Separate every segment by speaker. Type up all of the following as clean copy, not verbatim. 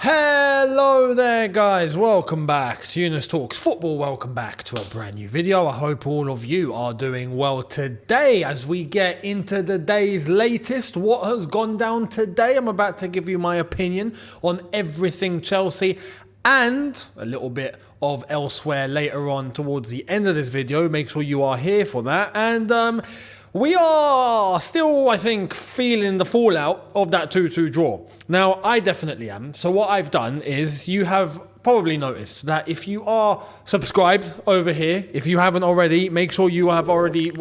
Speaker 1: Hello there guys, welcome back to Younes Talks Football, welcome back to a brand new video. I hope all of you are doing well today as we get into the day's latest. What has gone down today? I'm about to give you my opinion on everything Chelsea and a little bit of elsewhere later on towards the end of this video. Make sure you are here for that. And we are still, I think, feeling the fallout of that 2-2 draw. Now, I definitely am. So what I've done is, you have probably noticed that if you are subscribed over here, if you haven't already, make sure you have already,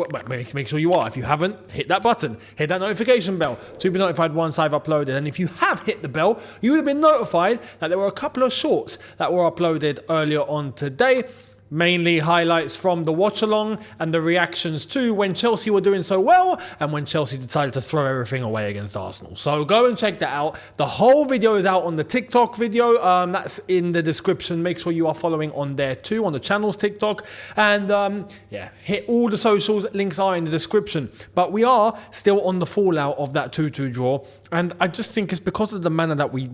Speaker 1: make sure you are. If you haven't, hit that button, hit that notification bell to be notified once I've uploaded. And if you have hit the bell, you would have been notified that there were a couple of shorts that were uploaded earlier on today. Mainly highlights from the watch along and the reactions to when Chelsea were doing so well and when Chelsea decided to throw everything away against Arsenal. So go and check that out. The whole video is out on the TikTok video. That's in the description. Make sure you are following on there too, on the channel's TikTok. And yeah, hit all the socials. Links are in the description. But we are still on the fallout of that 2-2 draw. And I just think it's because of the manner that we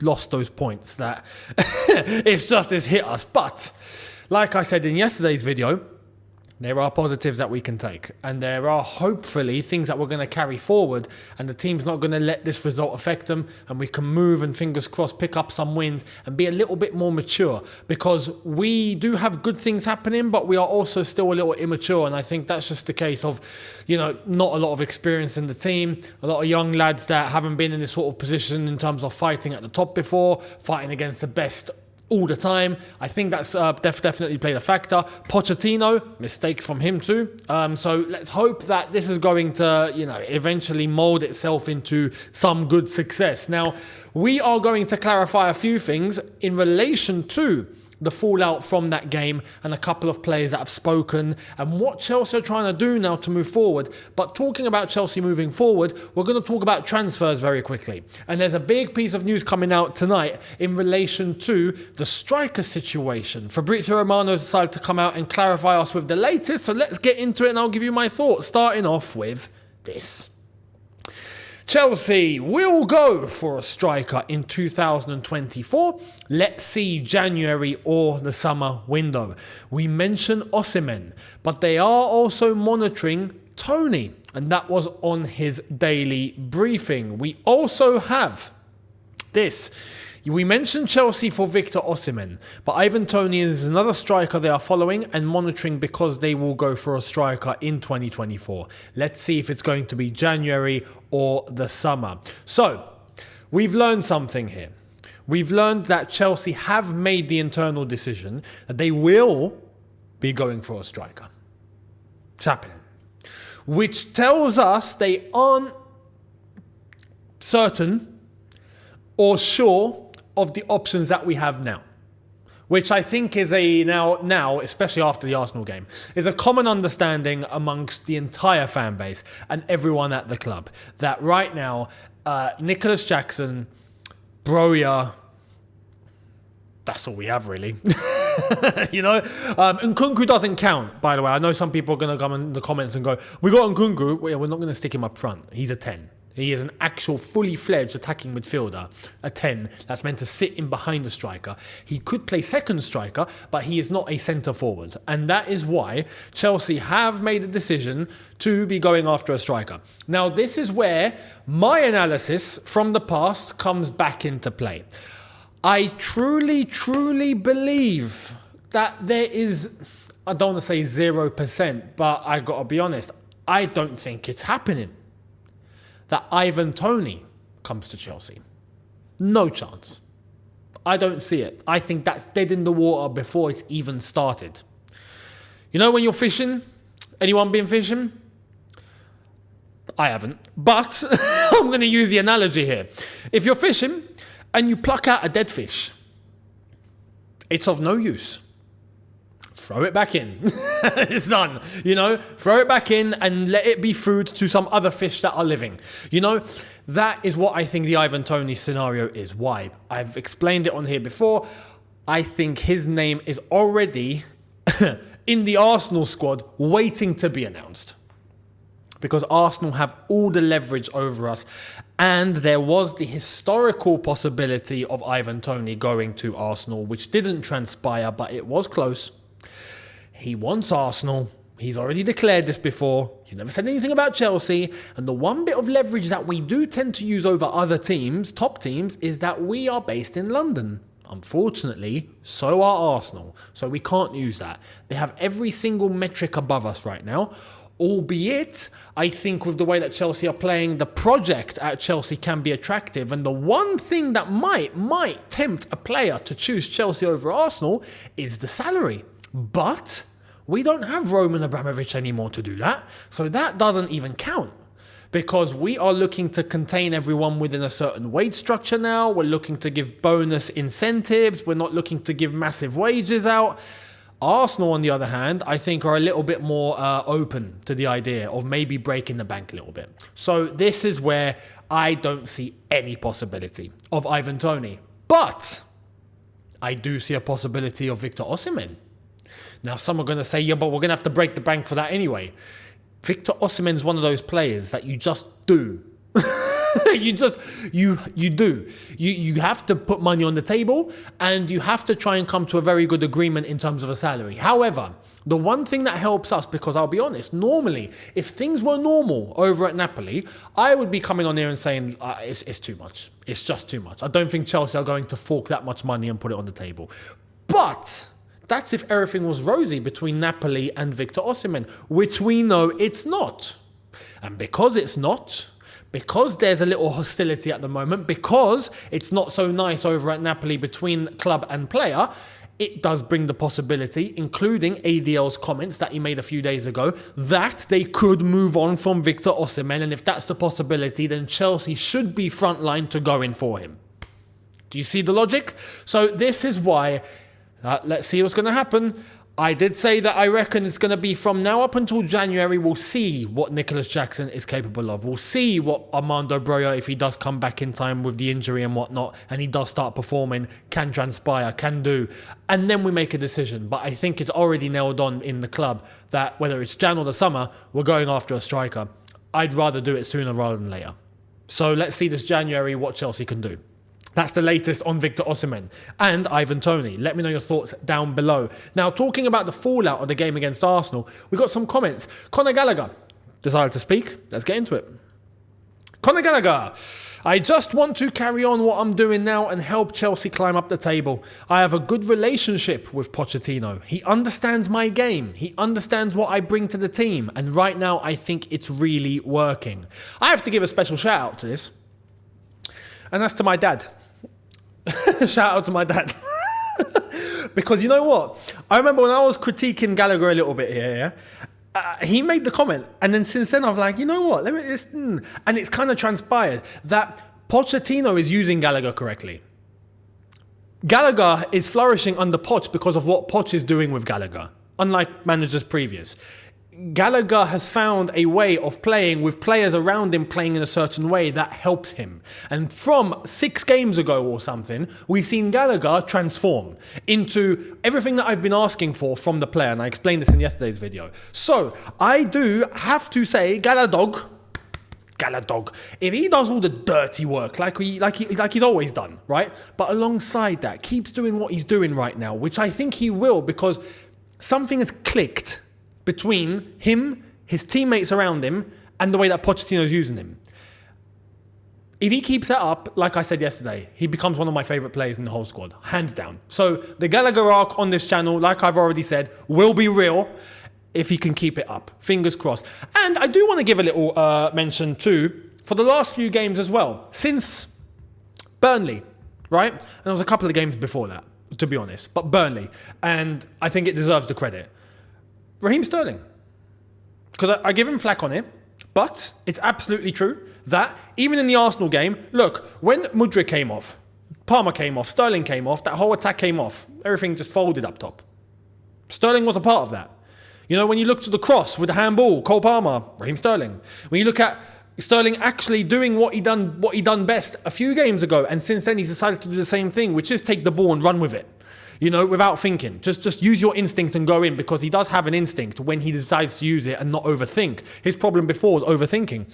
Speaker 1: lost those points that it's hit us. But like I said in yesterday's video, there are positives that we can take. And there are hopefully things that we're going to carry forward. And the team's not going to let this result affect them. And we can move and fingers crossed pick up some wins and be a little bit more mature. Because we do have good things happening, but we are also still a little immature. And I think that's just the case of, not a lot of experience in the team. A lot of young lads that haven't been in this sort of position in terms of fighting at the top before, fighting against the best all the time. I think that's definitely played a factor. Pochettino, mistakes from him too. So let's hope that this is going to, eventually mold itself into some good success. Now, we are going to clarify a few things in relation to the fallout from that game and a couple of players that have spoken and what Chelsea are trying to do now to move forward. But talking about Chelsea moving forward, we're going to talk about transfers very quickly. And there's a big piece of news coming out tonight in relation to the striker situation. Fabrizio Romano has decided to come out and clarify us with the latest. So let's get into it and I'll give you my thoughts, starting off with this. Chelsea will go for a striker in 2024. Let's see January or the summer window. We mentioned Osimhen, but they are also monitoring Toney, and that was on his daily briefing. We also have this. We mentioned Chelsea for Victor Osimhen, but Ivan Toney is another striker they are following and monitoring because they will go for a striker in 2024. Let's see if it's going to be January or the summer. So, we've learned something here. We've learned that Chelsea have made the internal decision that they will be going for a striker. It's happening. Which tells us they aren't certain or sure of the options that we have now, which I think is now, especially after the Arsenal game, is a common understanding amongst the entire fan base and everyone at the club that right now, Nicholas Jackson, Broja, that's all we have really. Nkunku doesn't count, by the way. I know some people are going to come in the comments and go, we got Nkunku, we're not going to stick him up front. He's a 10. He is an actual fully fledged attacking midfielder, a 10 that's meant to sit in behind the striker. He could play second striker, but he is not a centre forward. And that is why Chelsea have made a decision to be going after a striker. Now, this is where my analysis from the past comes back into play. I truly believe that there is, I don't want to say 0%, but I got to be honest, I don't think it's happening that Ivan Toney comes to Chelsea. No chance. I don't see it. I think that's dead in the water before it's even started. You know when you're fishing? Anyone been fishing? I haven't. But I'm going to use the analogy here. If you're fishing and you pluck out a dead fish, it's of no use. Throw it back in. It's done. Throw it back in and let it be food to some other fish that are living. That is what I think the Ivan Toney scenario is. Why? I've explained it on here before. I think his name is already in the Arsenal squad waiting to be announced. Because Arsenal have all the leverage over us And there was the historical possibility of Ivan Toney going to Arsenal, which didn't transpire, but it was close. He wants Arsenal. He's already declared this before. He's never said anything about Chelsea. And the one bit of leverage that we do tend to use over other teams, top teams, is that we are based in London. Unfortunately, so are Arsenal. So we can't use that. They have every single metric above us right now. Albeit, I think with the way that Chelsea are playing, the project at Chelsea can be attractive. And the one thing that might tempt a player to choose Chelsea over Arsenal is the salary. But we don't have Roman Abramovich anymore to do that. So that doesn't even count. Because we are looking to contain everyone within a certain wage structure now. We're looking to give bonus incentives. We're not looking to give massive wages out. Arsenal, on the other hand, I think are a little bit more open to the idea of maybe breaking the bank a little bit. So this is where I don't see any possibility of Ivan Toney. But I do see a possibility of Victor Osimhen. Now, some are going to say, yeah, but we're going to have to break the bank for that anyway. Victor Osimhen is one of those players that you just do. You do. You have to put money on the table and you have to try and come to a very good agreement in terms of a salary. However, the one thing that helps us, because I'll be honest, normally, if things were normal over at Napoli, I would be coming on here and saying, it's too much. It's just too much. I don't think Chelsea are going to fork that much money and put it on the table. But that's if everything was rosy between Napoli and Victor Osimhen, which we know it's not. And because it's not, because there's a little hostility at the moment, because it's not so nice over at Napoli between club and player, it does bring the possibility, including ADL's comments that he made a few days ago, that they could move on from Victor Osimhen. And if that's the possibility, then Chelsea should be frontline to go in for him. Do you see the logic? So this is why, let's see what's going to happen. I did say that I reckon it's going to be from now up until January. We'll see what Nicholas Jackson is capable of. We'll see what Armando Broja, if he does come back in time with the injury and whatnot, and he does start performing, can transpire, can do. And then we make a decision. But I think it's already nailed on in the club that whether it's Jan or the summer, we're going after a striker. I'd rather do it sooner rather than later. So let's see this January what Chelsea can do. That's the latest on Victor Osimhen and Ivan Toney. Let me know your thoughts down below. Now, talking about the fallout of the game against Arsenal, we got some comments. Conor Gallagher decided to speak. Let's get into it. Conor Gallagher, I just want to carry on what I'm doing now and help Chelsea climb up the table. I have a good relationship with Pochettino. He understands my game. He understands what I bring to the team. And right now, I think it's really working. I have to give a special shout out to this. And that's to my dad. Shout out to my dad. Because you know what? I remember when I was critiquing Gallagher a little bit here, he made the comment. And then since then, I'm like, you know what? And it's kind of transpired that Pochettino is using Gallagher correctly. Gallagher is flourishing under Poch because of what Poch is doing with Gallagher, unlike managers previous. Gallagher has found a way of playing with players around him playing in a certain way that helps him. And from 6 games ago or something, we've seen Gallagher transform into everything that I've been asking for from the player. And I explained this in yesterday's video. So I do have to say, Galadog, if he does all the dirty work like he's always done, right? But alongside that, keeps doing what he's doing right now, which I think he will, because something has clicked between him, his teammates around him, and the way that Pochettino's using him. If he keeps that up, like I said yesterday, he becomes one of my favourite players in the whole squad, hands down. So the Gallagher arc on this channel, like I've already said, will be real if he can keep it up. Fingers crossed. And I do want to give a little mention too, for the last few games as well, since Burnley, right? And there was a couple of games before that, to be honest, but Burnley. And I think it deserves the credit. Raheem Sterling, because I give him flack on it, but it's absolutely true that even in the Arsenal game, look, when Mudryk came off, Palmer came off, Sterling came off, that whole attack came off, everything just folded up top. Sterling was a part of that. You know, when you look to the cross with the handball, Cole Palmer, Raheem Sterling. When you look at Sterling actually doing what he done best a few games ago, and since then he's decided to do the same thing, which is take the ball and run with it. You know, without thinking. Just use your instinct and go in, because he does have an instinct when he decides to use it and not overthink. His problem before was overthinking.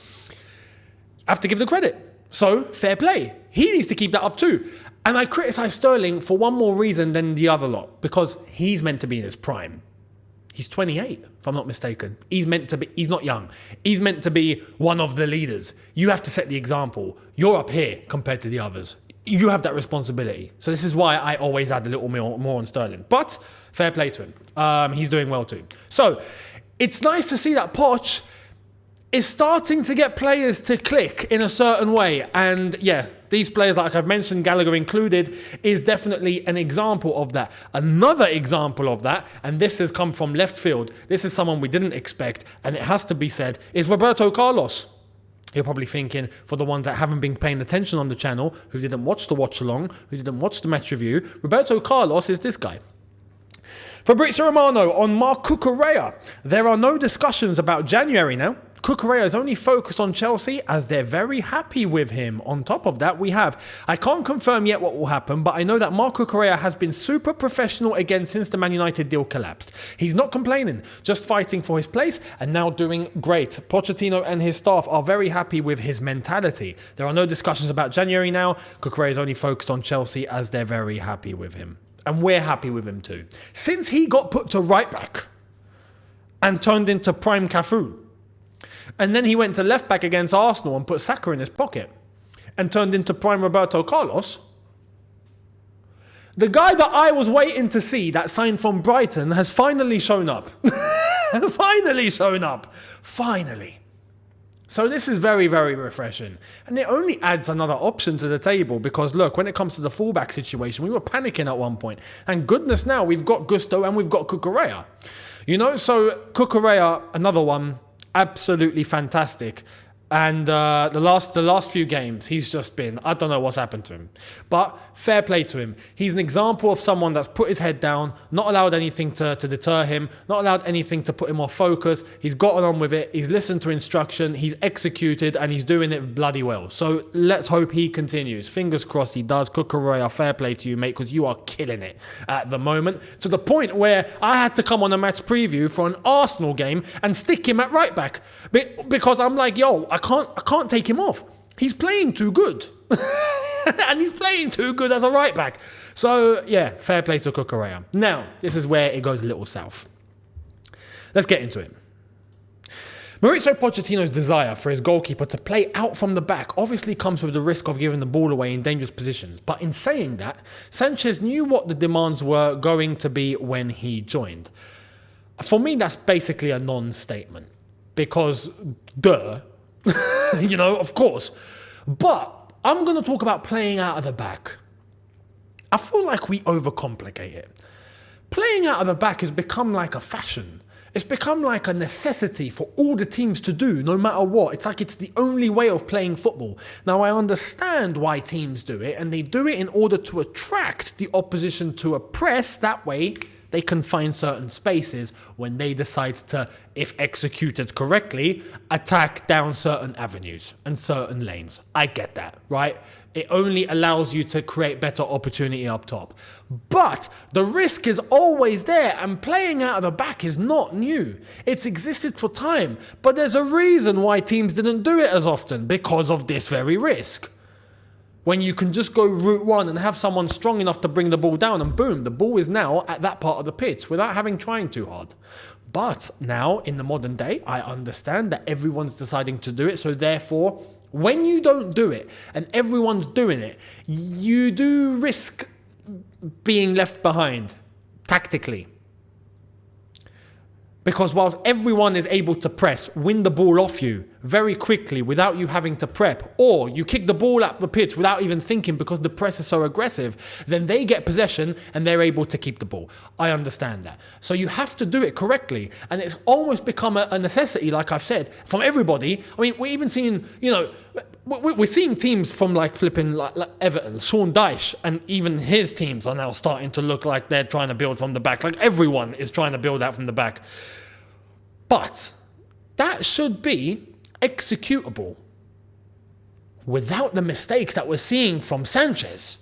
Speaker 1: I have to give the credit. So, fair play. He needs to keep that up too. And I criticise Sterling for one more reason than the other lot, because he's meant to be in his prime. He's 28, if I'm not mistaken. He's not young. He's meant to be one of the leaders. You have to set the example. You're up here compared to the others. You have that responsibility. So this is why I always add a little more on Sterling. But fair play to him. He's doing well too. So it's nice to see that Poch is starting to get players to click in a certain way. And yeah, these players, like I've mentioned, Gallagher included, is definitely an example of that. Another example of that, and this has come from left field, this is someone we didn't expect, and it has to be said, is Roberto Carlos. You're probably thinking, for the ones that haven't been paying attention on the channel, who didn't watch the watch along, who didn't watch the match review, Roberto Carlos is this guy. Fabrizio Romano on Marc Cucurella. There are no discussions about January now. Cucurella is only focused on Chelsea as they're very happy with him. On top of that, I can't confirm yet what will happen, but I know that Marc Cucurella has been super professional again since the Man United deal collapsed. He's not complaining, just fighting for his place and now doing great. Pochettino and his staff are very happy with his mentality. There are no discussions about January now. Cucurella is only focused on Chelsea as they're very happy with him. And we're happy with him too. Since he got put to right back and turned into prime Cafu, and then he went to left back against Arsenal and put Saka in his pocket and turned into prime Roberto Carlos, the guy that I was waiting to see that signed from Brighton has finally shown up. Finally. So this is very, very refreshing. And it only adds another option to the table because, look, when it comes to the fullback situation, we were panicking at one point. And goodness now, we've got Gusto and we've got Cucurella. You know, so Cucurella, another one, absolutely fantastic. And the last few games, he's just been, I don't know what's happened to him. But fair play to him. He's an example of someone that's put his head down, not allowed anything to deter him, not allowed anything to put him off focus. He's gotten on with it. He's listened to instruction. He's executed and he's doing it bloody well. So let's hope he continues. Fingers crossed he does. Cucurella, fair play to you, mate, because you are killing it at the moment. To the point where I had to come on a match preview for an Arsenal game and stick him at right back. Because I'm like, yo, I can't take him off. He's playing too good. And he's playing too good as a right back. So, yeah, fair play to Cucurella. Now, this is where it goes a little south. Let's get into it. Mauricio Pochettino's desire for his goalkeeper to play out from the back obviously comes with the risk of giving the ball away in dangerous positions. But in saying that, Sanchez knew what the demands were going to be when he joined. For me, that's basically a non-statement. Because, duh. You know, of course. But I'm going to talk about playing out of the back. I feel like we overcomplicate it. Playing out of the back has become like a fashion. It's become like a necessity for all the teams to do, no matter what. It's like it's the only way of playing football. Now, I understand why teams do it, and they do it in order to attract the opposition to a press. That way, they can find certain spaces when they decide to, if executed correctly, attack down certain avenues and certain lanes. I get that, right? It only allows you to create better opportunity up top. But the risk is always there, and playing out of the back is not new. It's existed for time, but there's a reason why teams didn't do it as often, because of this very risk. When you can just go route one and have someone strong enough to bring the ball down, and boom, the ball is now at that part of the pitch without having trying too hard. But now, in the modern day, I understand that everyone's deciding to do it. So therefore, when you don't do it and everyone's doing it, you do risk being left behind tactically. Because whilst everyone is able to press, win the ball off you very quickly without you having to prep, or you kick the ball up the pitch without even thinking because the press is so aggressive, then they get possession and they're able to keep the ball. I understand that. So you have to do it correctly. And it's almost become a necessity, like I've said, from everybody. I mean, we're even seeing, you know, we're seeing teams from like flipping like Everton, Sean Dyche, and even his teams are now starting to look like they're trying to build from the back. Like everyone is trying to build out from the back. But that should be executable without the mistakes that we're seeing from Sanchez.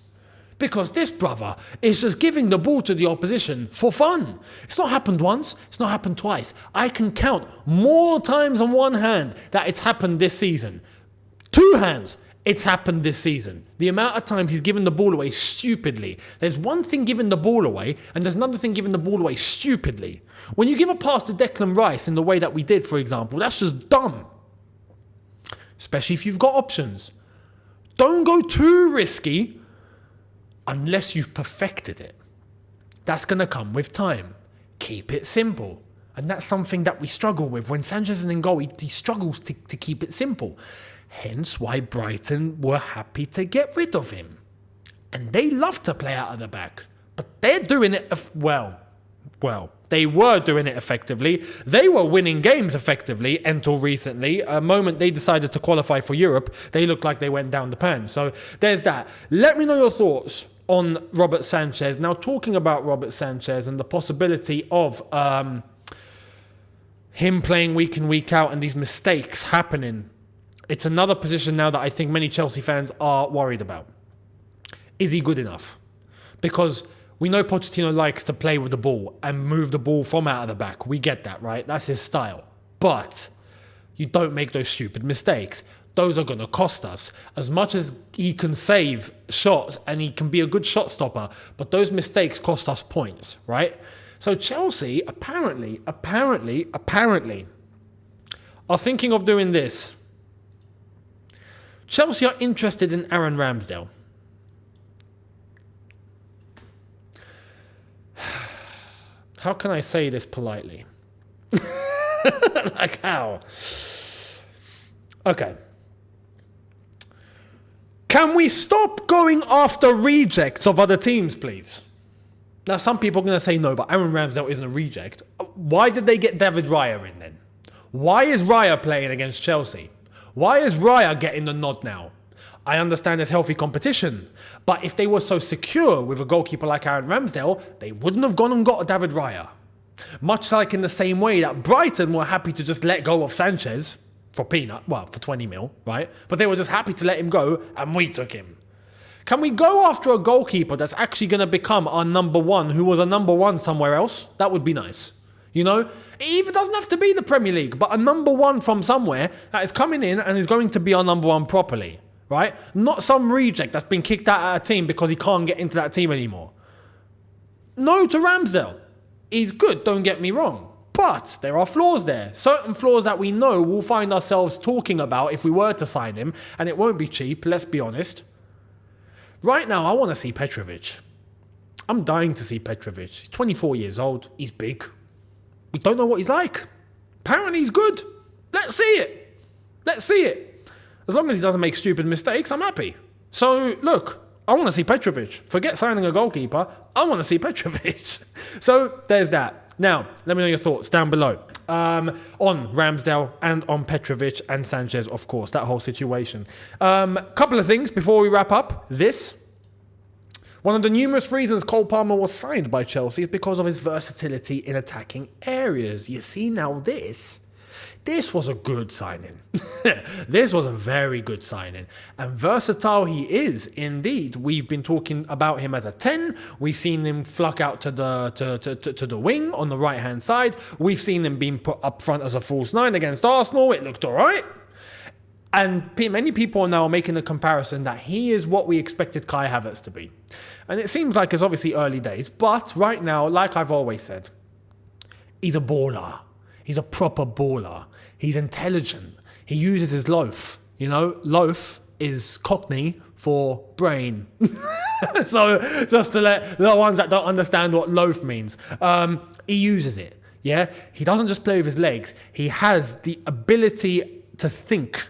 Speaker 1: Because this brother is just giving the ball to the opposition for fun. It's not happened once. It's not happened twice. I can count more times on one hand that it's happened this season. 2 hands. It's happened this season. The amount of times he's given the ball away stupidly. There's one thing giving the ball away, and there's another thing giving the ball away stupidly. When you give a pass to Declan Rice in the way that we did, for example, that's just dumb. Especially if you've got options. Don't go too risky unless you've perfected it. That's going to come with time. Keep it simple. And that's something that we struggle with. When Sanchez is in goal, he struggles to keep it simple. Hence why Brighton were happy to get rid of him. And they love to play out of the back. But they're doing it well. They were doing it effectively. They were winning games effectively until recently. A moment they decided to qualify for Europe, they looked like they went down the pan. So there's that. Let me know your thoughts on Robert Sanchez. Now, talking about Robert Sanchez and the possibility of him playing week in, week out and these mistakes happening, it's another position now that I think many Chelsea fans are worried about. Is he good enough? Because we know Pochettino likes to play with the ball and move the ball from out of the back. We get that, right? That's his style. But you don't make those stupid mistakes. Those are going to cost us. As much as he can save shots and he can be a good shot stopper, but those mistakes cost us points, right? So Chelsea apparently are thinking of doing this. Chelsea are interested in Aaron Ramsdale. How can I say this politely? Like how? Okay. Can we stop going after rejects of other teams, please? Now, some people are going to say no, but Aaron Ramsdale isn't a reject. Why did they get David Raya in then? Why is Raya playing against Chelsea? Why is Raya getting the nod now? I understand there's healthy competition, but if they were so secure with a goalkeeper like Aaron Ramsdale, they wouldn't have gone and got a David Raya. Much like in the same way that Brighton were happy to just let go of Sanchez for for 20 mil, right? But they were just happy to let him go, and we took him. Can we go after a goalkeeper that's actually going to become our number one, who was a number one somewhere else? That would be nice. You know, it even doesn't have to be the Premier League, but a number one from somewhere that is coming in and is going to be our number one properly. Right? Not some reject that's been kicked out of a team because he can't get into that team anymore. No to Ramsdale. He's good, don't get me wrong. But there are flaws there. Certain flaws that we know we'll find ourselves talking about if we were to sign him. And it won't be cheap, let's be honest. Right now, I want to see Petrovic. I'm dying to see Petrovic. He's 24 years old. He's big. We don't know what he's like. Apparently he's good. Let's see it. Let's see it. As long as he doesn't make stupid mistakes, I'm happy. So, look, I want to see Petrovic. Forget signing a goalkeeper. I want to see Petrovic. So, there's that. Now, let me know your thoughts down below on Ramsdale and on Petrovic and Sanchez, of course, that whole situation. Couple of things before we wrap up. One of the numerous reasons Cole Palmer was signed by Chelsea is because of his versatility in attacking areas. You see, now this was a good signing. This was a very good signing. And versatile he is, indeed. We've been talking about him as a 10. We've seen him fluck out to the wing on the right-hand side. We've seen him being put up front as a false 9 against Arsenal. It looked all right. And many people are now making the comparison that he is what we expected Kai Havertz to be. And it seems like it's obviously early days. But right now, like I've always said, he's a baller. He's a proper baller. He's intelligent. He uses his loaf. You know, loaf is Cockney for brain. So just to let the ones that don't understand what loaf means, he uses it. Yeah, he doesn't just play with his legs. He has the ability to think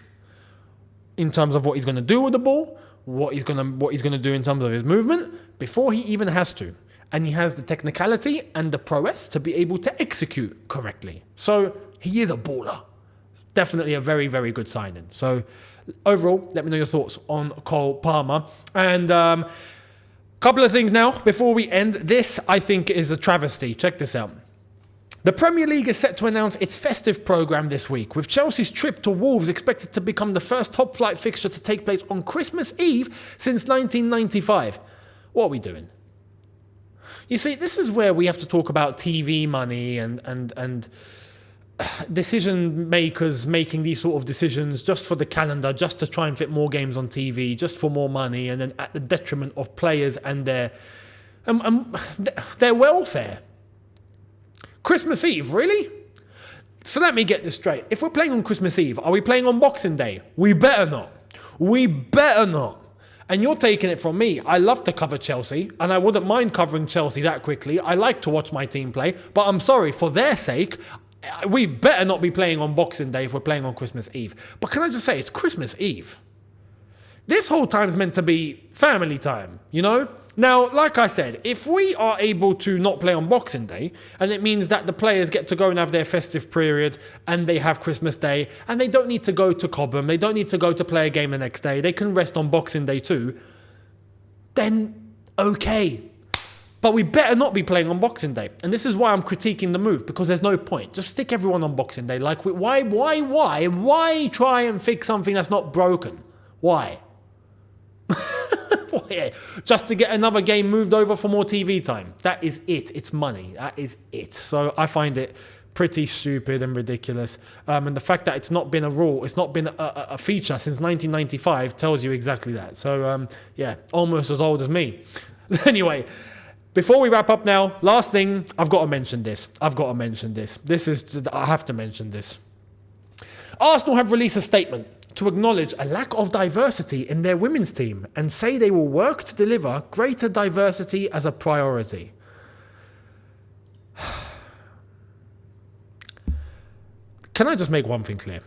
Speaker 1: in terms of what he's going to do with the ball, what he's going to do in terms of his movement before he even has to. And he has the technicality and the prowess to be able to execute correctly. So he is a baller. Definitely a very, very good signing. So overall, let me know your thoughts on Cole Palmer. And couple of things now before we end. This, I think, is a travesty. Check this out. The Premier League is set to announce its festive programme this week, with Chelsea's trip to Wolves expected to become the first top-flight fixture to take place on Christmas Eve since 1995. What are we doing? You see, this is where we have to talk about TV money and decision makers making these sort of decisions just for the calendar, just to try and fit more games on TV, just for more money, and then at the detriment of players and their welfare. Christmas Eve, really? So let me get this straight. If we're playing on Christmas Eve, are we playing on Boxing Day? We better not. We better not. And you're taking it from me. I love to cover Chelsea, and I wouldn't mind covering Chelsea that quickly. I like to watch my team play, but I'm sorry, for their sake, we better not be playing on Boxing Day if we're playing on Christmas Eve. But can I just say, it's Christmas Eve. This whole time's meant to be family time, you know? Now, like I said, if we are able to not play on Boxing Day, and it means that the players get to go and have their festive period, and they have Christmas Day, and they don't need to go to Cobham, they don't need to go to play a game the next day, they can rest on Boxing Day too, then okay. But we better not be playing on Boxing Day. And this is why I'm critiquing the move, because there's no point. Just stick everyone on Boxing Day. Like, why try and fix something that's not broken? Why? Just to get another game moved over for more TV time. That is it. It's money. That is it. So I find it pretty stupid and ridiculous. And the fact that it's not been a rule, it's not been a feature since 1995 tells you exactly that. So yeah, almost as old as me. Anyway, before we wrap up now, last thing, I've got to mention this. I have to mention this. Arsenal have released a statement to acknowledge a lack of diversity in their women's team and say they will work to deliver greater diversity as a priority. Can I just make one thing clear?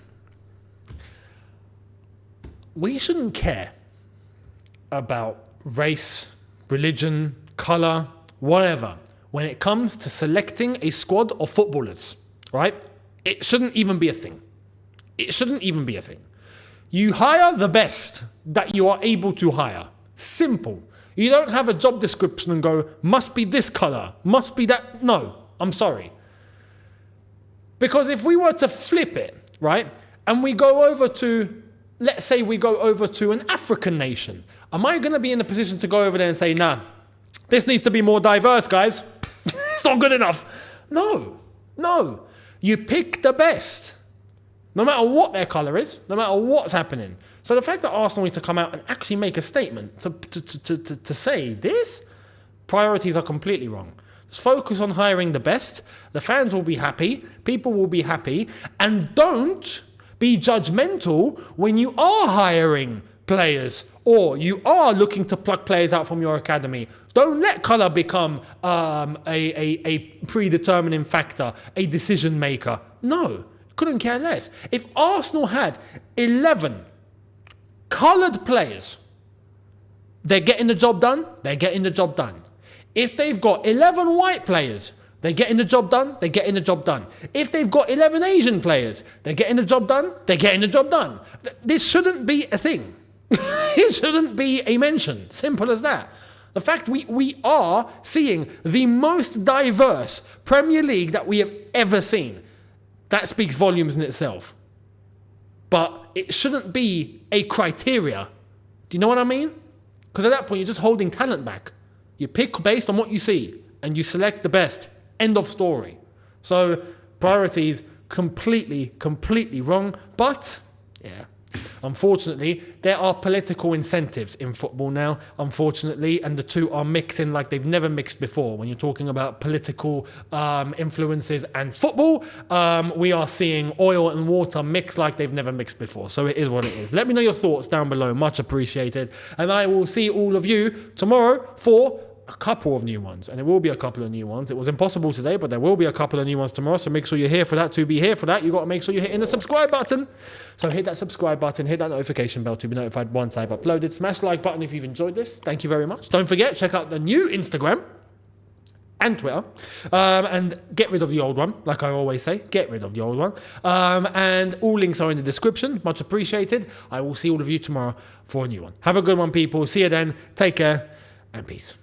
Speaker 1: We shouldn't care about race, religion, colour, whatever, when it comes to selecting a squad of footballers, right? It shouldn't even be a thing. It shouldn't even be a thing. You hire the best that you are able to hire. Simple. You don't have a job description and go, must be this colour, must be that. No, I'm sorry. Because if we were to flip it, right, and we go over to, let's say we go over to an African nation, am I going to be in a position to go over there and say, nah, this needs to be more diverse, guys. It's not good enough. No. You pick the best. No matter what their colour is, no matter what's happening. So the fact that Arsenal need to come out and actually make a statement to say this, priorities are completely wrong. Just focus on hiring the best. The fans will be happy. People will be happy. And don't be judgmental when you are hiring players or you are looking to pluck players out from your academy. Don't let colour become a predetermining factor, a decision maker. No. Couldn't care less. If Arsenal had 11 coloured players, they're getting the job done, they're getting the job done. If they've got 11 white players, they're getting the job done, they're getting the job done. If they've got 11 Asian players, they're getting the job done, they're getting the job done. This shouldn't be a thing. It shouldn't be a mention. Simple as that. The fact we are seeing the most diverse Premier League that we have ever seen. That speaks volumes in itself. But it shouldn't be a criteria. Do you know what I mean? Because at that point, you're just holding talent back. You pick based on what you see, and you select the best. End of story. So, priorities, completely wrong. But, yeah. Unfortunately, there are political incentives in football now, unfortunately, and the two are mixing like they've never mixed before. When you're talking about political influences and football, we are seeing oil and water mix like they've never mixed before. So it is what it is. Let me know your thoughts down below. Much appreciated. And I will see all of you tomorrow for a couple of new ones, and there will be a couple of new ones. It was impossible today, but there will be a couple of new ones tomorrow, so make sure you're here for that. To be here for that, you got to make sure you're hitting the subscribe button. So hit that subscribe button, hit that notification bell to be notified once I've uploaded. Smash the like button if you've enjoyed this. Thank you very much. Don't forget, check out the new Instagram and Twitter, and get rid of the old one. Like I always say, get rid of the old one. And all links are in the description. Much appreciated. I will see all of you tomorrow for a new one. Have a good one, people. See you then. Take care and peace.